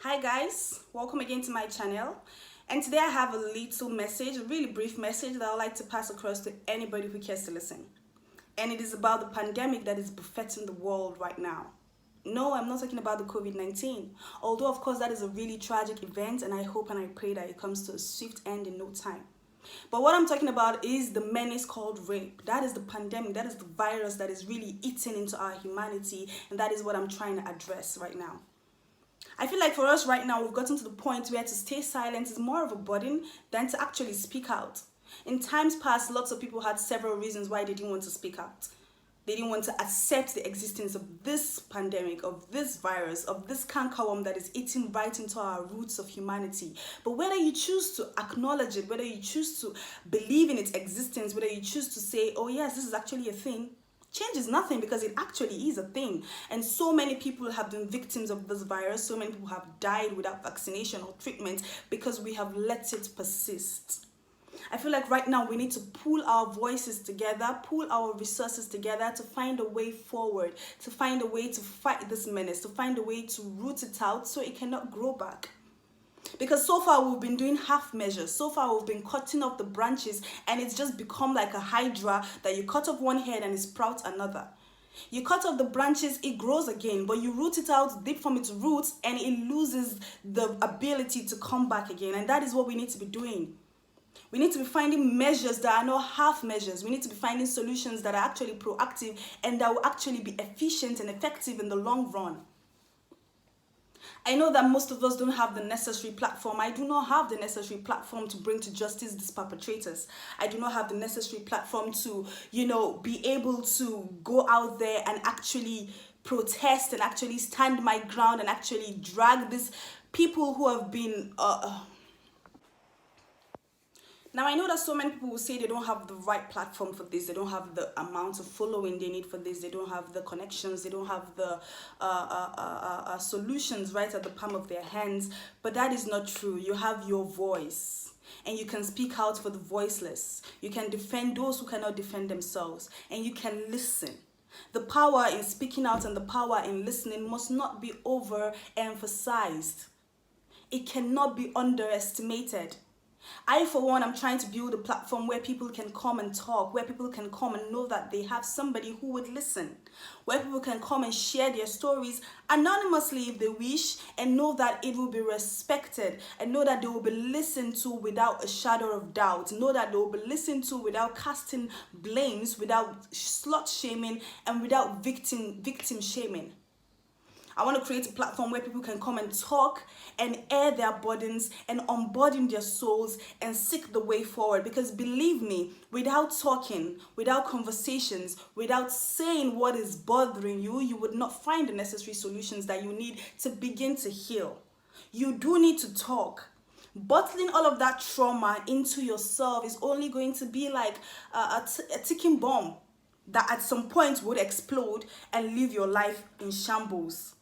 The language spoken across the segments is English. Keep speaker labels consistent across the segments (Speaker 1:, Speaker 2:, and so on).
Speaker 1: Hi guys, welcome again to my channel. And today I have a little message, a really brief message that I would like to pass across to anybody who cares to listen. And it is about the pandemic that is befitting the world right now. No, I'm not talking about the COVID-19. Although of course that is a really tragic event, and I hope and I pray that it comes to a swift end in no time. But what I'm talking about is the menace called rape. That is the pandemic, that is the virus that is really eating into our humanity, and that is what I'm trying to address right now. I feel like for us right now, we've gotten to the point where to stay silent is more of a burden than to actually speak out. In times past, lots of people had several reasons why they didn't want to speak out. They didn't want to accept the existence of this pandemic, of this virus, of this cankerworm that is eating right into our roots of humanity. But whether you choose to acknowledge it, whether you choose to believe in its existence, whether you choose to say, oh yes, this is actually a thing, change is nothing because it actually is a thing. And so many people have been victims of this virus. So many people have died without vaccination or treatment because we have let it persist. I feel like right now we need to pull our voices together, pull our resources together to find a way forward, to find a way to fight this menace, to find a way to root it out so it cannot grow back. Because so far we've been doing half measures. So far we've been cutting off the branches, and it's just become like a hydra that you cut off one head and it sprouts another. You cut off the branches, it grows again, but you root it out deep from its roots and it loses the ability to come back again. And that is what we need to be doing. We need to be finding measures that are not half measures. We need to be finding solutions that are actually proactive and that will actually be efficient and effective in the long run. I know that most of us don't have the necessary platform. I do not have the necessary platform to bring to justice these perpetrators. I do not have the necessary platform to, be able to go out there and actually protest and actually stand my ground and actually drag these people who have been Now, I know that so many people will say they don't have the right platform for this. They don't have the amount of following they need for this. They don't have the connections. They don't have the solutions right at the palm of their hands. But that is not true. You have your voice. And you can speak out for the voiceless. You can defend those who cannot defend themselves. And you can listen. The power in speaking out and the power in listening must not be overemphasized. It cannot be underestimated. I, for one, am trying to build a platform where people can come and talk, where people can come and know that they have somebody who would listen, where people can come and share their stories anonymously if they wish, and know that it will be respected, and know that they will be listened to without a shadow of doubt, know that they will be listened to without casting blames, without slut shaming, and without victim shaming. I want to create a platform where people can come and talk and air their burdens and unburden their souls and seek the way forward. Because believe me, without talking, without conversations, without saying what is bothering you, you would not find the necessary solutions that you need to begin to heal. You do need to talk. Bottling all of that trauma into yourself is only going to be like a ticking bomb that at some point would explode and leave your life in shambles.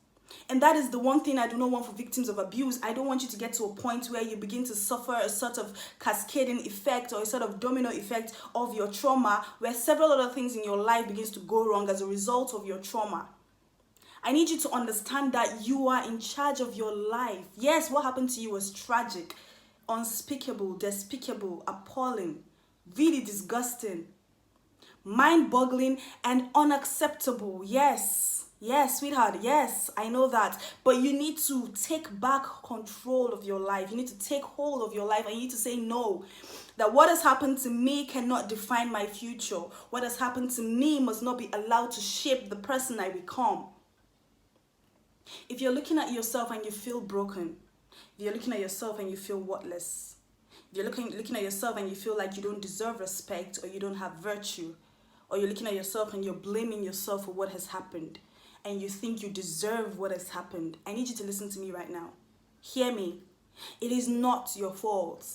Speaker 1: And that is the one thing I do not want for victims of abuse. I don't want you to get to a point where you begin to suffer a sort of cascading effect or a sort of domino effect of your trauma, where several other things in your life begins to go wrong as a result of your trauma. I need you to understand that you are in charge of your life. Yes, what happened to you was tragic, unspeakable, despicable, appalling, really disgusting, mind-boggling, and unacceptable. Yes, sweetheart, yes, I know that. But you need to take back control of your life. You need to take hold of your life, and you need to say no. That what has happened to me cannot define my future. What has happened to me must not be allowed to shape the person I become. If you're looking at yourself and you feel broken, if you're looking at yourself and you feel worthless, if you're looking at yourself and you feel like you don't deserve respect or you don't have virtue, or you're looking at yourself and you're blaming yourself for what has happened, and you think you deserve what has happened, I need you to listen to me right now. Hear me. It is not your fault.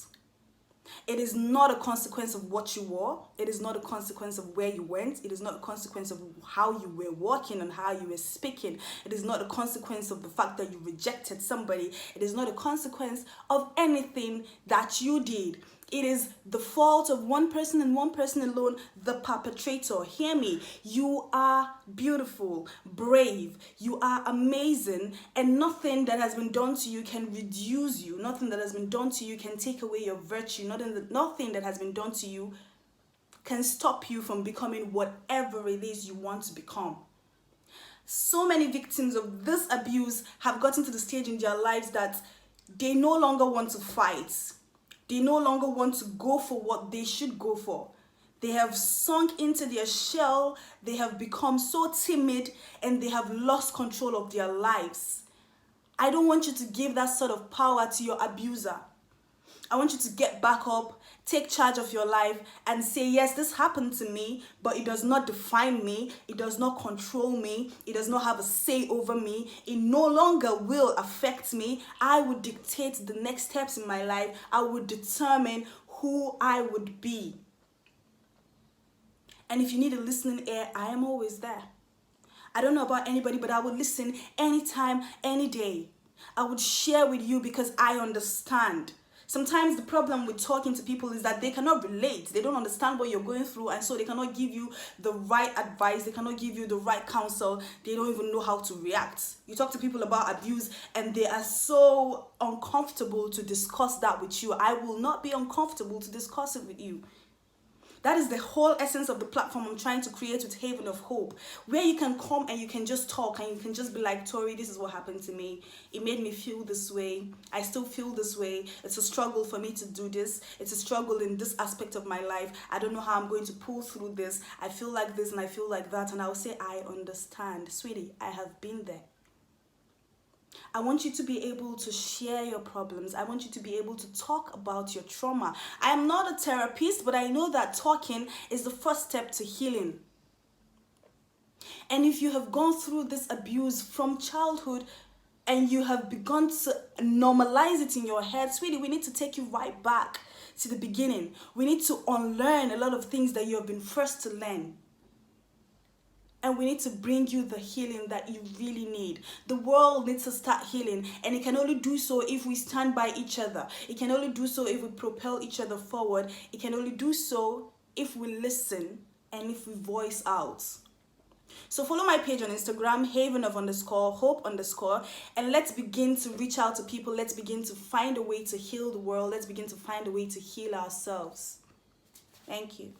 Speaker 1: It is not a consequence of what you wore. It is not a consequence of where you went. It is not a consequence of how you were walking and how you were speaking. It is not a consequence of the fact that you rejected somebody. It is not a consequence of anything that you did. it is the fault of one person and one person alone, the perpetrator. Hear me. You are beautiful, brave, you are amazing, and nothing that has been done to you can reduce you. Nothing that has been done to you can take away your virtue. Nothing that has been done to you can stop you from becoming whatever it is you want to become. So many victims of this abuse have gotten to the stage in their lives that they no longer want to fight. They no longer want to go for what they should go for. They have sunk into their shell, they have become so timid, and they have lost control of their lives. I don't want you to give that sort of power to your abuser. I want you to get back up, take charge of your life, and say, yes, this happened to me, but it does not define me, it does not control me, it does not have a say over me, it no longer will affect me. I would dictate the next steps in my life. I would determine who I would be. And if you need a listening ear, I am always there. I don't know about anybody, but I would listen anytime, any day. I would share with you because I understand. Sometimes the problem with talking to people is that they cannot relate. They don't understand what you're going through, and so they cannot give you the right advice. They cannot give you the right counsel. They don't even know how to react. You talk to people about abuse and they are so uncomfortable to discuss that with you. I will not be uncomfortable to discuss it with you. That is the whole essence of the platform I'm trying to create with Haven of Hope, where you can come and you can just talk and you can just be like, Tori, this is what happened to me. It made me feel this way. I still feel this way. It's a struggle for me to do this. It's a struggle in this aspect of my life. I don't know how I'm going to pull through this. I feel like this and I feel like that. And I'll say, I understand. Sweetie, I have been there. I want you to be able to share your problems. I want you to be able to talk about your trauma. I am not a therapist, but I know that talking is the first step to healing. And if you have gone through this abuse from childhood and you have begun to normalize it in your head, sweetie, we need to take you right back to the beginning. We need to unlearn a lot of things that you have been forced to learn. And we need to bring you the healing that you really need. The world needs to start healing. And it can only do so if we stand by each other. It can only do so if we propel each other forward. It can only do so if we listen and if we voice out. So follow my page on Instagram, haven_of_hope_, and let's begin to reach out to people. Let's begin to find a way to heal the world. Let's begin to find a way to heal ourselves. Thank you.